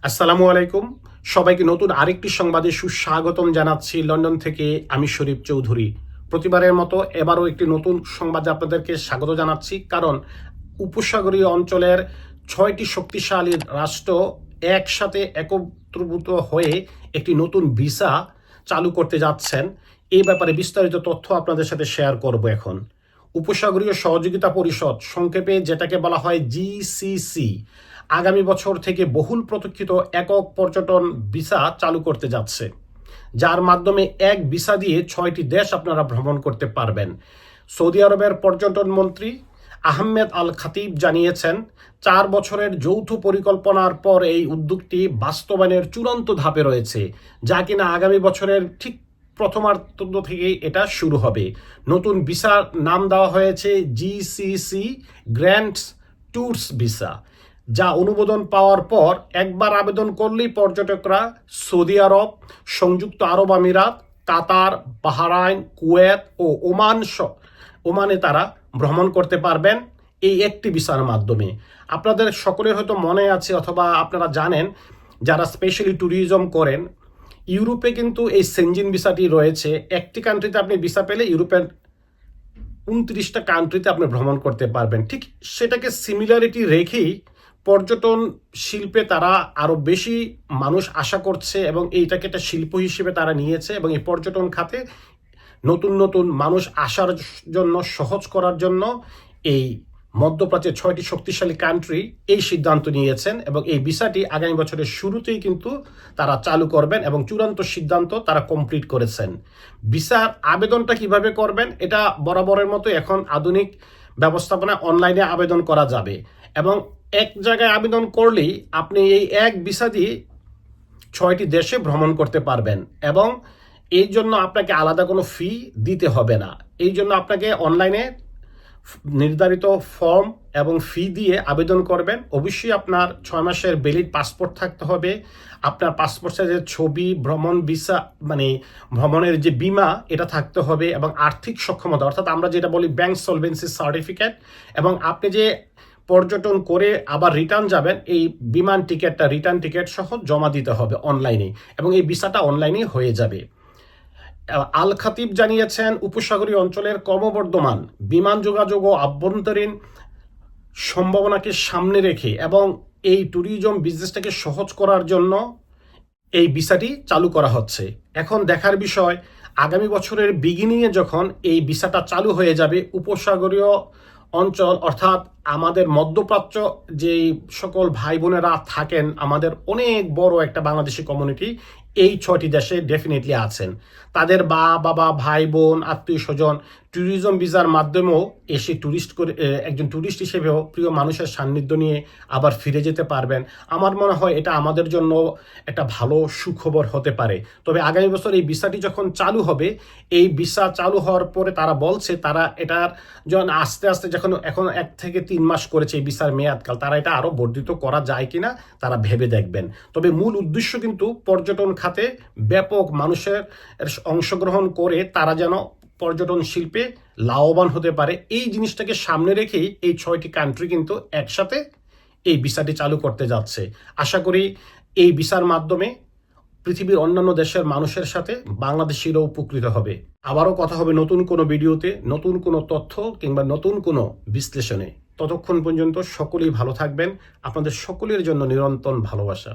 আসসালামু আলাইকুম। সবাইকে নতুন আরেকটি সংবাদে সুস্বাগতম জানাচ্ছি লন্ডন থেকে আমি শরীফ চৌধুরী। প্রতিবারের মতো এবারও একটি নতুন সংবাদে আপনাদেরকে স্বাগত জানাচ্ছি, কারণ উপসাগরীয় অঞ্চলের 6টি শক্তিশালী রাষ্ট্র একসাথে একত্রীভূত হয়ে একটি নতুন ভিসা চালু করতে যাচ্ছেন। এই ব্যাপারে বিস্তারিত তথ্য আপনাদের সাথে শেয়ার করব এখন। উপসাগরীয় সহযোগিতা পরিষদ, সংক্ষেপে যেটাকে বলা হয় জিসিসি, আগামী বছর থেকে বহুল প্রতীক্ষিত একক পর্যটন ভিসা চালু করতে যাচ্ছে, যার মাধ্যমে এক ভিসা দিয়ে 6টি দেশ আপনারা ভ্রমণ করতে পারবেন। সৌদি আরবের পর্যটন মন্ত্রী আহমেদ আল খাতিব জানিয়েছেন, 4 বছরের যৌথ পরিকল্পনার পর এই উদ্যোগটি বাস্তবায়নের চূড়ান্ত ধাপে রয়েছে, যা কিনা আগামী বছরের ঠিক প্রথমার্ধ থেকেই এটা শুরু হবে। নতুন ভিসার নাম দেওয়া হয়েছে জিসিসি গ্র্যান্ড ট্যুরস ভিসা, যা অনুমোদন পাওয়ার পর একবার আবেদন করলেই পর্যটকরা সৌদি আরব, সংযুক্ত আরব আমিরাত, কাতার, বাহরাইন, কুয়েত ও ওমানে তারা ভ্রমণ করতে পারবেন এই একটি ভিসার মাধ্যমে। আপনাদের সকলের হয়তো মনে আছে অথবা আপনারা জানেন, যারা স্পেশালি ট্যুরিজম করেন, ইউরোপে কিন্তু এই সেনজেন ভিসাটি রয়েছে। একটি কান্ট্রিতে আপনি ভিসা পেলে ইউরোপের 29টা কান্ট্রিতে আপনি ভ্রমণ করতে পারবেন। ঠিক সেটাকে সিমিলারিটি রেখেই পর্যটন শিল্পে তারা আরও বেশি মানুষ আশা করছে এবং এইটাকে একটা শিল্প হিসেবে তারা নিয়েছে, এবং এই পর্যটন খাতে নতুন নতুন মানুষ আসার জন্য সহজ করার জন্য এই মধ্যপ্রাচ্যের 6টি শক্তিশালী কান্ট্রি এই সিদ্ধান্ত নিয়েছেন, এবং এই ভিসাটি আগামী বছরের শুরুতেই কিন্তু তারা চালু করবেন এবং চূড়ান্ত সিদ্ধান্ত তারা কমপ্লিট করেছেন। ভিসার আবেদনটা কিভাবে করবেন, এটা বরাবরের মতো এখন আধুনিক ব্যবস্থাপনা অনলাইনে আবেদন করা যাবে, এবং এক জায়গায় আবেদন করলেই আপনি এই এক ভিসা দিয়ে 6টি দেশে ভ্রমণ করতে পারবেন, এবং এই জন্য আপনাকে আলাদা কোনো ফি দিতে হবে না। এই জন্য আপনাকে অনলাইনে নির্ধারিত ফর্ম এবং ফি দিয়ে আবেদন করবেন। অবশ্যই আপনার 6 মাসের ভ্যালিড পাসপোর্ট থাকতে হবে, আপনার পাসপোর্ট সাইজের ছবি, ভ্রমণ ভিসা মানে ভ্রমণের যে বিমা এটা থাকতে হবে, এবং আর্থিক সক্ষমতা অর্থাৎ আমরা যেটা বলি ব্যাংক সলভেন্সি সার্টিফিকেট, এবং আপনি যে পর্যটন করে আবার রিটার্ন যাবেন এই বিমান টিকিটটা, রিটার্ন টিকিট সহ জমা দিতে হবে অনলাইনে, এবং এই ভিসাটা অনলাইনে হয়ে যাবে। আল খাতিব জানিয়েছেন, উপসাগরীয় অঞ্চলের ক্রমবর্ধমান বিমান যোগাযোগ ও আভ্যন্তরীণ সম্ভাবনাকে সামনে রেখে এবং এই ট্যুরিজম বিজনেসটাকে সহজ করার জন্য এই ভিসাটি চালু করা হচ্ছে। এখন দেখার বিষয়, আগামী বছরের বিগিনিংয়ে যখন এই ভিসাটা চালু হয়ে যাবে, উপসাগরীয় অঞ্চল অর্থাৎ আমাদের মধ্যপ্রাচ্য যেই সকল ভাই বোনেরা থাকেন, আমাদের অনেক বড় একটা বাংলাদেশি কমিউনিটি এই 6টি দেশে ডেফিনেটলি আছেন। তাদের বাবা, ভাই বোন, আত্মীয় স্বজন ট্যুরিজম ভিসার মাধ্যমেও এসে ট্যুরিস্ট করে একজন ট্যুরিস্ট হিসেবেও প্রিয় মানুষের সান্নিধ্য নিয়ে আবার ফিরে যেতে পারবেন। আমার মনে হয় এটা আমাদের জন্য একটা ভালো সুখবর হতে পারে। তবে আগামী বছর এই ভিসাটি যখন চালু হবে, এই ভিসা চালু হওয়ার পরে তারা বলছে তারা এটার যখন আস্তে আস্তে যখন এখন 1 থেকে 3 মাস করেছে এই ভিসার মেয়াদকাল, তারা এটা আরও বর্ধিত করা যায় কিনা তারা ভেবে দেখবেন। তবে মূল উদ্দেশ্য কিন্তু পর্যটন খাতে ব্যাপক মানুষের অংশগ্রহণ করে তারা যেন পর্যটন শিল্পে লাভবান হতে পারে, এই জিনিসটাকে সামনে রেখেই এই 6টি কান্ট্রি কিন্তু একসাথে এই ভিসাটি চালু করতে যাচ্ছে। আশা করি এই ভিসার মাধ্যমে পৃথিবীর অন্যান্য দেশের মানুষের সাথে বাংলাদেশিরাও উপকৃত হবে। আবারও কথা হবে নতুন কোনো ভিডিওতে, নতুন কোনো তথ্য কিংবা নতুন কোনো বিশ্লেষণে। ততক্ষণ পর্যন্ত সকলেই ভালো থাকবেন। আপনাদের সকলের জন্য নিরন্তর ভালোবাসা।